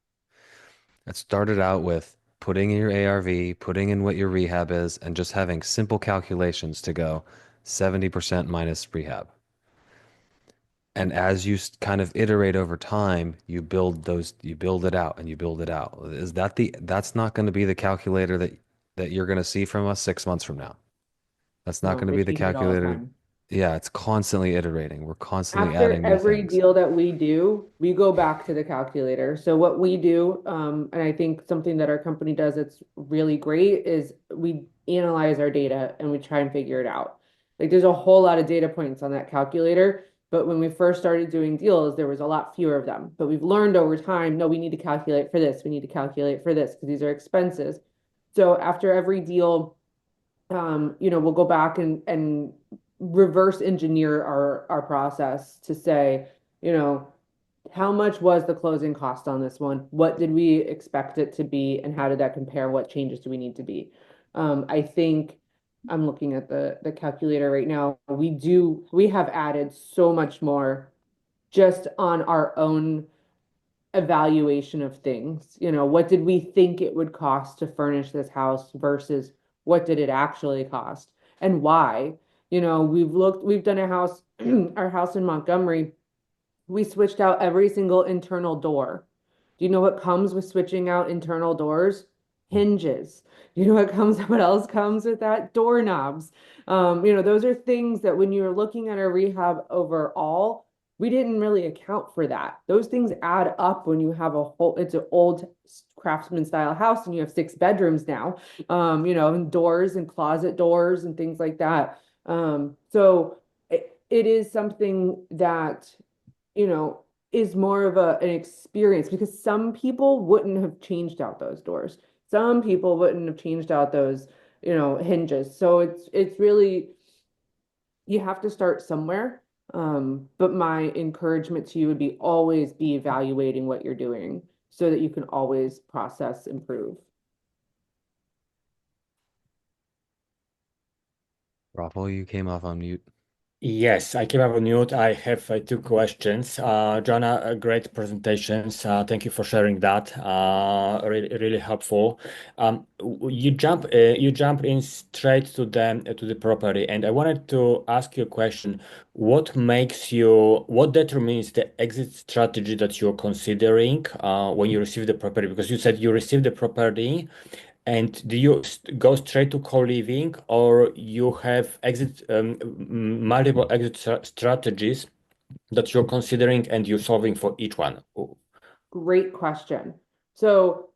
S2: It started out with putting in your ARV, putting in what your rehab is, and just having simple calculations to go 70% minus rehab. And as you kind of iterate over time, you build it out and you build it out. That's not going to be the calculator that you're going to see from us 6 months from now. That's not
S1: No,
S2: going to
S1: they
S2: be the
S1: change it all the
S2: calculator.
S1: time.
S2: Yeah, it's constantly iterating. We're constantly
S1: After
S2: adding new
S1: every
S2: things.
S1: deal that we do, we go back to the calculator. So what we do, and I think something that our company does that's really great is we analyze our data and we try and figure it out. Like there's a whole lot of data points on that calculator, but when we first started doing deals, there was a lot fewer of them. But we've learned over time, no, we need to calculate for this. We need to calculate for this because these are expenses. So after every deal, we'll go back and reverse engineer our process to say, you know, how much was the closing cost on this one? What did we expect it to be, and how did that compare? What changes do we need to be? I think I'm looking at the calculator right now. We have added so much more just on our own evaluation of things. What did we think it would cost to furnish this house versus what did it actually cost and why? We've done a house, our house in Montgomery, we switched out every single internal door. Do you know what comes with switching out internal doors? Hinges. You know what else comes with that? Doorknobs. Those are things that when you're looking at a rehab overall, we didn't really account for that. Those things add up when you have it's an old craftsman style house and you have 6 bedrooms now, and doors and closet doors and things like that. So it is something that you know, is more of an experience because some people wouldn't have changed out those doors. Some people wouldn't have changed out those, hinges. So it's really you have to start somewhere. But my encouragement to you would be always be evaluating what you're doing so that you can always process, improve.
S2: Raffle, you came off on mute.
S4: Yes, I came up on mute. I have two questions. Joanna, great presentations. Thank you for sharing that. Really helpful. You jump in straight to the property, and I wanted to ask you a question. What determines the exit strategy that you're considering when you receive the property? Because you said you received the property. And do you go straight to co-living or you have multiple strategies that you're considering and you're solving for each one?
S1: Great question. So,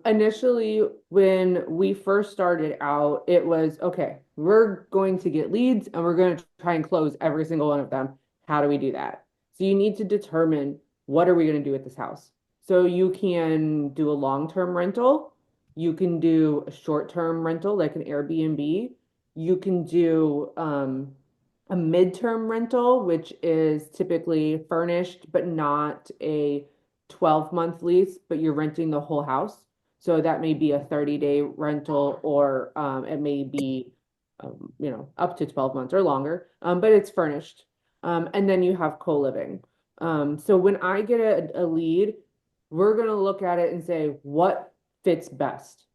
S1: initially, when we first started out, it was okay, we're going to get leads and we're going to try and close every single one of them. How do we do that? So, you need to determine what are we going to do with this house. So, you can do a long-term rental, you can do a short-term rental like an Airbnb, you can do a midterm rental, which is typically furnished but not a 12-month lease, but you're renting the whole house. So that may be a 30-day rental or it may be up to 12 months or longer, but it's furnished. And then you have co-living. So when I get a lead, we're going to look at it and say, what fits best?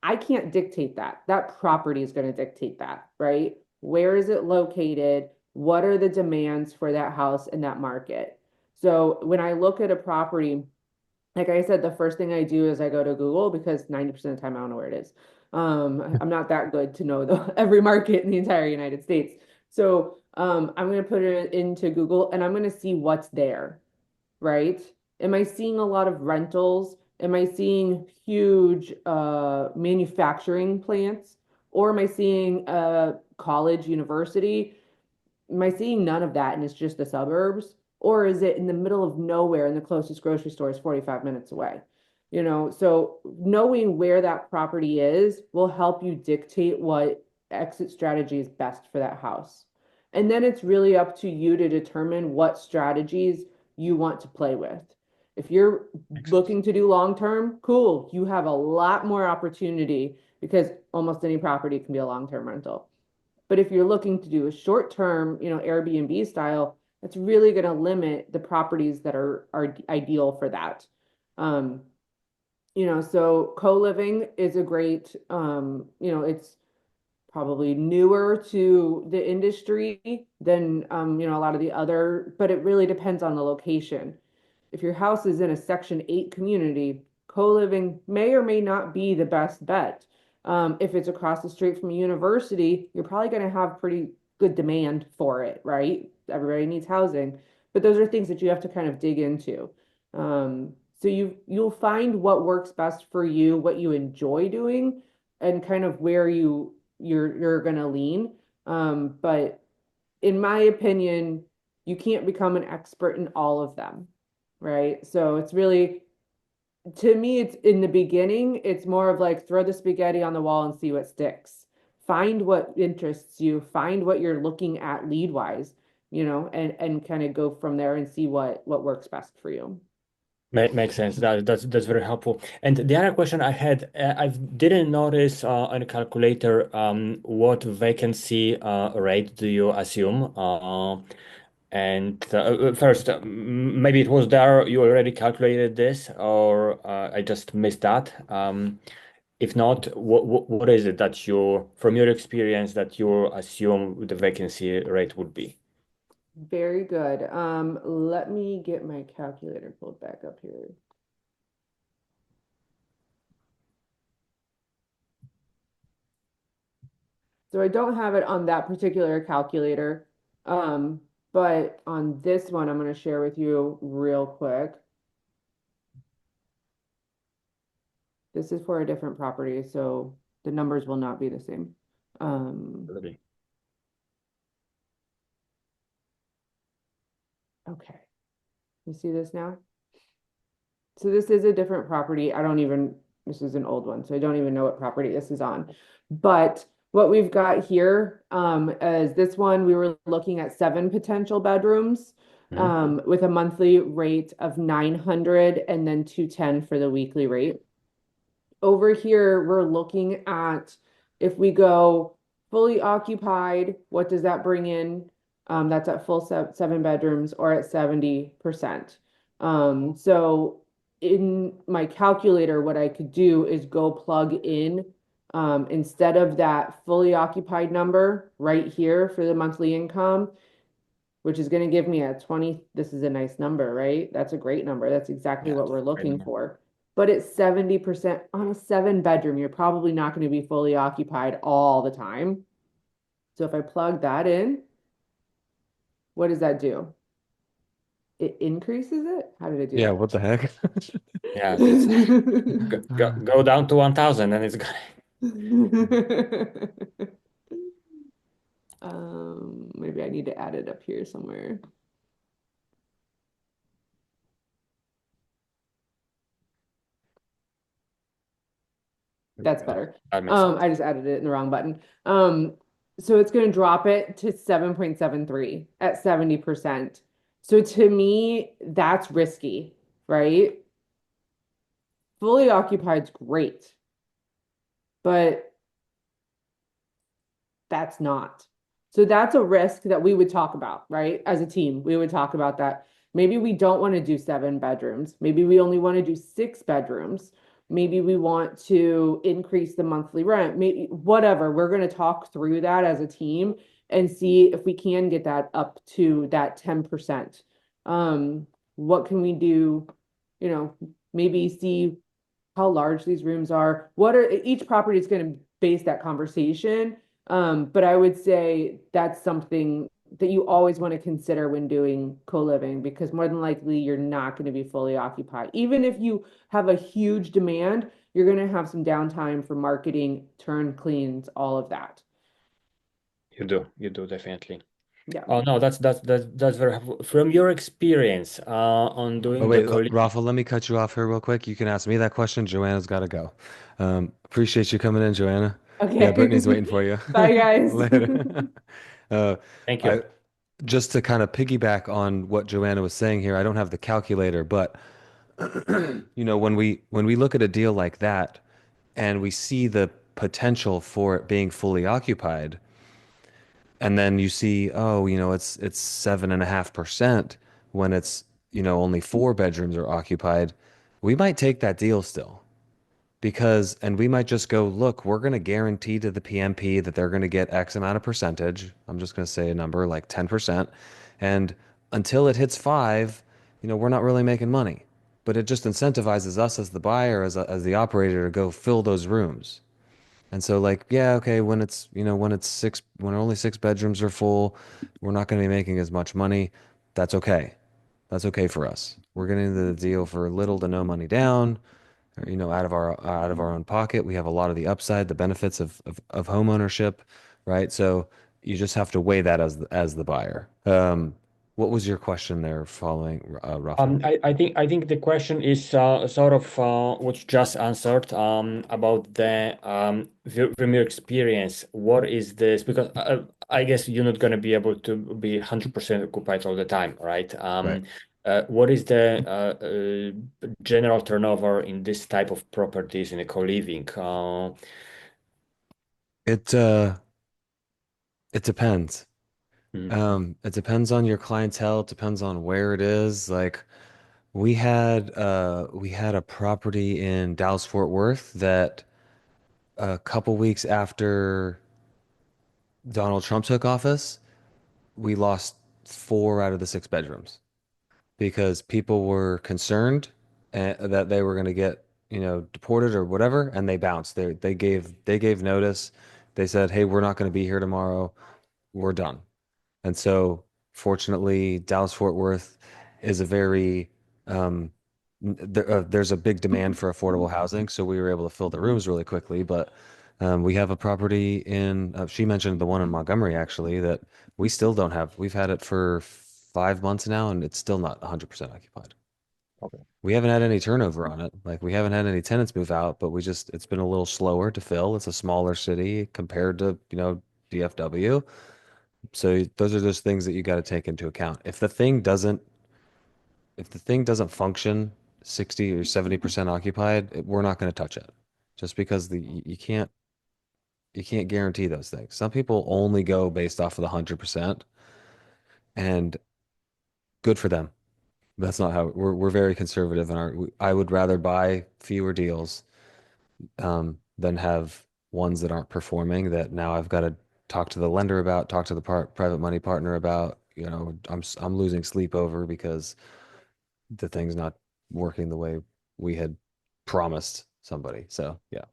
S1: I can't dictate that. That property is going to dictate that, right? Where is it located? What are the demands for that house in that market? So when I look at a property, like I said, the first thing I do is I go to Google because 90% of the time I don't know where it is. I'm not that good to know every market in the entire United States. So I'm going to put it into Google and I'm going to see what's there, right? Am I seeing a lot of rentals? Am I seeing huge manufacturing plants? Or am I seeing a college, university? Am I seeing none of that and it's just the suburbs? Or is it in the middle of nowhere and the closest grocery store is 45 minutes away? So knowing where that property is will help you dictate what exit strategy is best for that house. And then it's really up to you to determine what strategies you want to play with. If you're
S4: Makes sense.
S1: looking to do long term, cool, you have a lot more opportunity because almost any property can be a long-term rental. But if you're looking to do a short term, Airbnb style, that's really going to limit the properties that are ideal for that. Um, so co-living is a great, it's probably newer to the industry than a lot of the other, but it really depends on the location. If your house is in a Section 8 community, co-living may or may not be the best bet. If it's across the street from a university, you're probably going to have pretty good demand for it, right? Everybody needs housing, but those are things that you have to kind of dig into. So you'll find what works best for you, what you enjoy doing, and kind of where you're gonna lean. But in my opinion, you can't become an expert in all of them, right? So it's really, to me, it's in the beginning, it's more of like throw the spaghetti on the wall and see what sticks. Find what interests you, find what you're looking at lead wise, and kind of go from there and see what works best for you.
S4: Makes sense. That's very helpful. And the other question I had, I didn't notice on a calculator what vacancy rate do you assume? And first, maybe it was there, you already calculated this, or I just missed that. If not, what is it that from your experience, that you assume the vacancy rate would be?
S1: Very good. Let me get my calculator pulled back up here. So I don't have it on that particular calculator, um, but on this one, I'm going to share with you real quick. This is for a different property, so the numbers will not be the same.
S4: Really?
S1: Okay, you see this now? So this is a different property. This is an old one, so I don't even know what property this is on. But what we've got here, is this one, we were looking at 7 potential bedrooms,
S4: Mhm.
S1: with a monthly rate of 900 and then 210 for the weekly rate. Over here, we're looking at if we go fully occupied, what does that bring in? That's at full 7 bedrooms or at 70%. So in my calculator, what I could do is go plug in, instead of that fully occupied number right here for the monthly income, which is going to give me a 20. This is a nice number, right? That's a great number. That's exactly
S4: Yeah,
S1: what we're
S4: great
S1: looking
S4: number.
S1: for. But it's 70% on a 7 bedroom. You're probably not going to be fully occupied all the time. So if I plug that in, what does that do? It increases it? How did I do
S2: Yeah, what the heck?
S4: Yes, it's go down to 1,000 and it's gonna.
S1: that? Maybe I need to add it up here somewhere. That's better.
S4: That makes sense.
S1: I just added it in the wrong button. So it's going to drop it to 7.73 at 70%. So to me, that's risky, right? Fully occupied's great, but that's not. So that's a risk that we would talk about, right? As a team, we would talk about that. Maybe we don't want to do 7 bedrooms. Maybe we only want to do 6 bedrooms. Maybe we want to increase the monthly rent. Maybe whatever. We're going to talk through that as a team and see if we can get that up to that 10%. What can we do? Maybe see how large these rooms are. What are each property is going to base that conversation. But I would say that's something that you always want to consider when doing co-living, because more than likely you're not going to be fully occupied. Even if you have a huge demand, you're going to have some downtime for marketing, turn cleans, all of that.
S4: You do definitely.
S1: Yeah.
S4: Oh no, that's very helpful. From your experience on
S2: Oh
S4: doing the
S2: wait,
S4: co-living.
S2: Rafa, let me cut you off here real quick. You can ask me that question. Joanna's got to go. Appreciate you coming in, Joanna. Yeah, Brittany's
S1: Okay.
S2: waiting for you.
S1: Bye, guys.
S2: Later. Uh,
S4: Thank
S2: I
S4: you.
S2: just to kind of piggyback on what Joanna was saying here, I don't have the calculator, but when we look at a deal like that and we see the potential for it being fully occupied, and then you see, oh, it's 7.5% when it's, only 4 bedrooms are occupied, we might take that deal still. And we might just go, look, we're going to guarantee to the PMP that they're going to get X amount of percentage. I'm just going to say a number like 10%. And until it hits five, we're not really making money. But it just incentivizes us as the buyer, as the operator to go fill those rooms. And so like, yeah, okay, when only 6 bedrooms are full, we're not going to be making as much money. That's okay. That's okay for us. We're getting the deal for little to no money down, or, out of our own pocket. We have a lot of the upside, the benefits of home ownership, right? So you just have to weigh that as the buyer. What was your question there following, Rafa?
S4: I think the question is sort of what you just answered about the from your experience. What is this? Because I guess you're not going to be able to be 100% occupied all the time, right?
S2: Right.
S4: What is the general turnover in this type of properties in a co-living?
S2: It depends.
S4: Mm,
S2: It depends on your clientele, it depends on where it is. Like we had a property in Dallas Fort Worth that a couple weeks after Donald Trump took office, we lost 4 out of the 6 bedrooms because people were concerned that they were going to get, deported or whatever, and they bounced. They gave notice. They said, "Hey, we're not going to be here tomorrow. We're done." And so, fortunately, Dallas Fort Worth is a very there's a big demand for affordable housing, so we were able to fill the rooms really quickly. But we have a property in she mentioned the one in Montgomery actually that we still don't have. We've had it for 5 months now, and it's still not 100% occupied.
S4: okay.
S2: We haven't had any turnover on it. Like we haven't had any tenants move out, but it's been a little slower to fill. It's a smaller city compared to, DFW. So those are just things that you got to take into account. If the thing doesn't function 60 or 70% occupied, we're not going to touch it. Just because you can't guarantee those things. Some people only go based off of the 100%. and good for them. That's not how we're very conservative in our, I would rather buy fewer deals than have ones that aren't performing that now I've got to talk to the lender about, talk to the private money partner about, I'm losing sleep over because the thing's not working the way we had promised somebody. So yeah,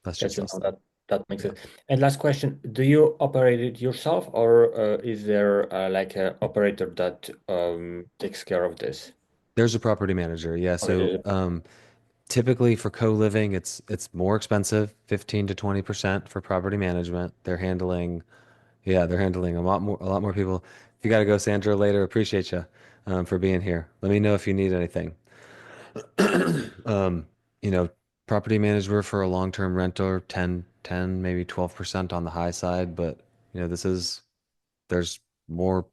S2: that's
S4: Got
S2: just
S4: you.
S2: us.
S4: No, that makes
S2: Yeah.
S4: sense. And last question, do you operate it yourself, or is there like an operator that takes care of this?
S2: There's a property manager. Yeah. So
S4: Okay.
S2: typically for co-living, it's more expensive, 15 to 20% for property management. They're handling a lot more people. If you got to go, Sandra, later, appreciate you for being here. Let me know if you need anything. Um, you know, property manager for a long-term renter, 10, maybe 12% on the high side, but there's more,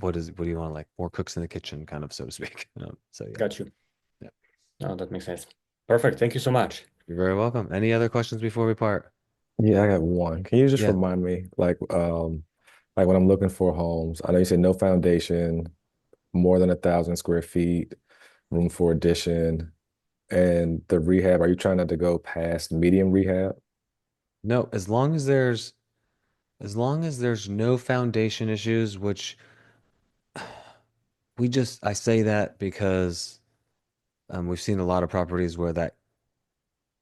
S2: what do you want, like more cooks in the kitchen, kind of, so to speak. So yeah,
S4: Got you.
S2: yeah.
S4: No, that makes sense. Perfect. Thank you so much.
S2: You're very welcome. Any other questions before we part?
S3: Yeah, I got one. Can you just
S2: Yeah.
S3: remind me, like when I'm looking for homes, I know you said no foundation, more than 1,000 square feet, room for addition, and the rehab. Are you trying not to go past medium rehab?
S2: No, as long as there's no foundation issues, which I say that because we've seen a lot of properties where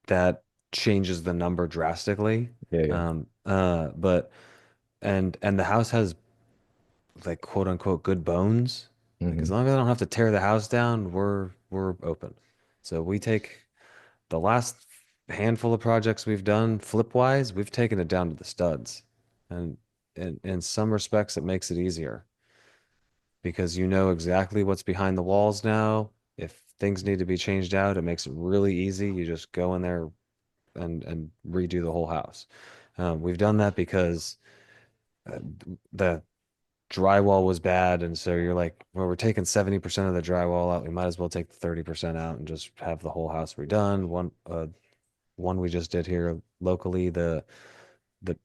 S2: that changes the number drastically.
S3: Yeah, yeah.
S2: But and the house has like quote unquote good bones. Like as
S3: Hmm.
S2: long as I don't have to tear the house down, we're open. So we take the last handful of projects we've done flip wise, we've taken it down to the studs. And in some respects, it makes it easier because you know exactly what's behind the walls now. If things need to be changed out, it makes it really easy. You just go in there and redo the whole house. We've done that because uh, the drywall was bad, and so you're like, well, we're taking 70% of the drywall out. We might as well take the 30% out and just have the whole house redone. One we just did here locally, the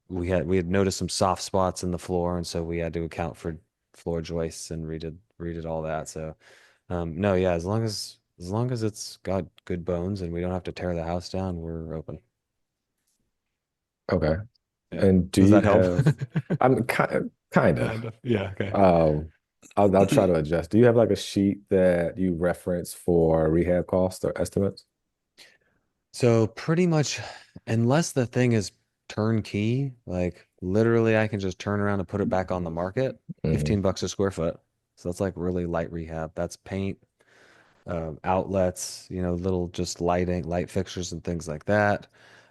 S2: we had noticed some soft spots in the floor, and so we had to account for floor joists and redid all that. So no, yeah, as long as it's got good bones and we don't have to tear the house down, we're open.
S3: Okay.
S2: Yeah.
S3: And do
S2: Does
S3: you
S2: that help?
S3: have, I'm kind of,
S2: Kind of. Yeah, okay.
S3: um, I'll try to adjust. Do you have like a sheet that you reference for rehab costs or estimates?
S2: So pretty much, unless the thing is turnkey, like literally I can just turn around and put it back on the market,
S3: Hmm.
S2: 15 bucks a square foot. So that's like really light rehab. That's paint, outlets, little just light fixtures and things like that.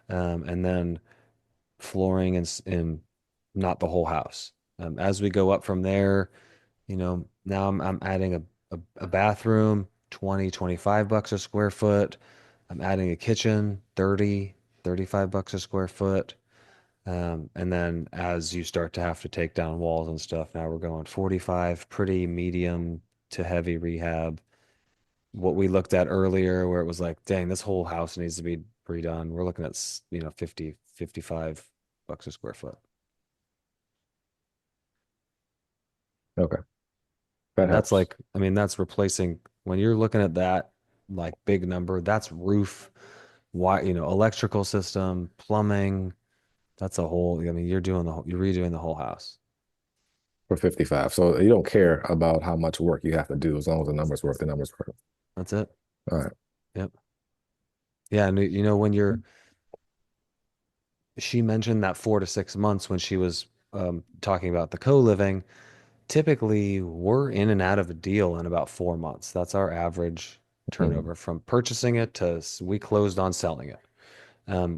S2: And then flooring and not the whole house. As we go up from there, now I'm adding a bathroom, 25 bucks a square foot. I'm adding a kitchen, 35 bucks a square foot. And then as you start to have to take down walls and stuff, now we're going 45, pretty medium to heavy rehab. What we looked at earlier, where it was like, dang, this whole house needs to be redone. We're looking at, 50, 55 bucks a square foot.
S3: Okay, that
S2: And that's
S3: helps.
S2: like, I mean, that's replacing when you're looking at that like big number, that's roof, why, electrical system, plumbing. That's a whole, I mean, you're redoing the whole house.
S3: For 55. So you don't care about how much work you have to do as long as the numbers work, the numbers work.
S2: That's it.
S3: All right.
S2: Yep. Yeah. And she mentioned that 4 to 6 months when she was talking about the co-living. Typically, we're in and out of a deal in about 4 months. That's our average
S3: Mhm.
S2: turnover from purchasing it to we closed on selling it.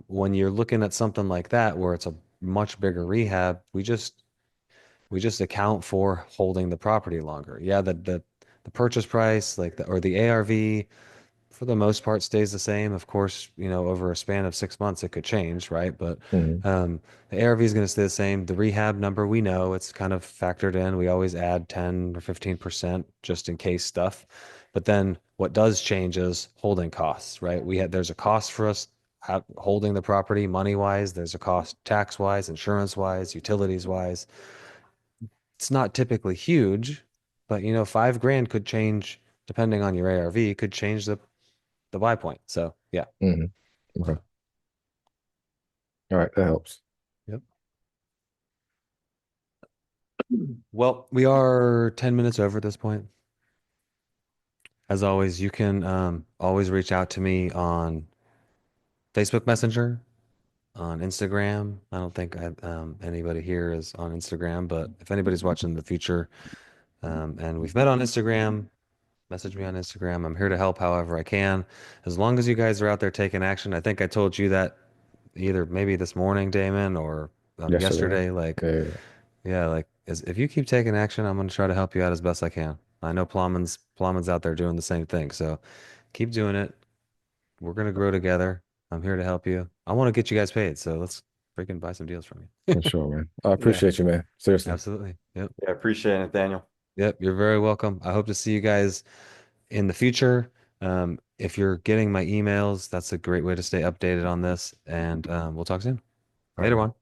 S2: When you're looking at something like that, where it's a much bigger rehab, we just account for holding the property longer. Yeah, the purchase price, or the ARV, for the most part stays the same. Of course, over a span of 6 months, it could change, right? But
S3: Mhm.
S2: the ARV is going to stay the same. The rehab number, we know it's kind of factored in. We always add 10 or 15% just in case stuff. But then what does change is holding costs, right? There's a cost for us holding the property money wise. There's a cost tax wise, insurance wise, utilities wise. it's not typically huge, but 5 grand could change depending on your ARV, could change the buy point. So yeah.
S3: Hmm. Okay. All right, that helps.
S2: Yep. Well, we are 10 minutes over at this point. As always, you can always reach out to me on Facebook Messenger, on Instagram. I don't think anybody here is on Instagram, but if anybody's watching in the future, and we've met on Instagram, message me on Instagram. I'm here to help however I can. As long as you guys are out there taking action. I think I told you that either maybe this morning, Damon, or
S3: Yesterday.
S2: yesterday. Like,
S3: Yeah.
S2: yeah, like if you keep taking action, I'm going to try to help you out as best I can. I know Plumman's out there doing the same thing. So keep doing it. We're going to grow together. I'm here to help you. I want to get you guys paid. So let's freaking buy some deals from you.
S3: For sure, man. I
S2: Yeah,
S3: appreciate you, man. Seriously.
S2: absolutely. Yep.
S5: Yeah, appreciate it, Daniel.
S2: Yep. You're very welcome. I hope to see you guys in the future. If you're getting my emails, that's a great way to stay updated on this. And we'll talk soon.
S3: All
S2: Later,
S3: right.
S2: one.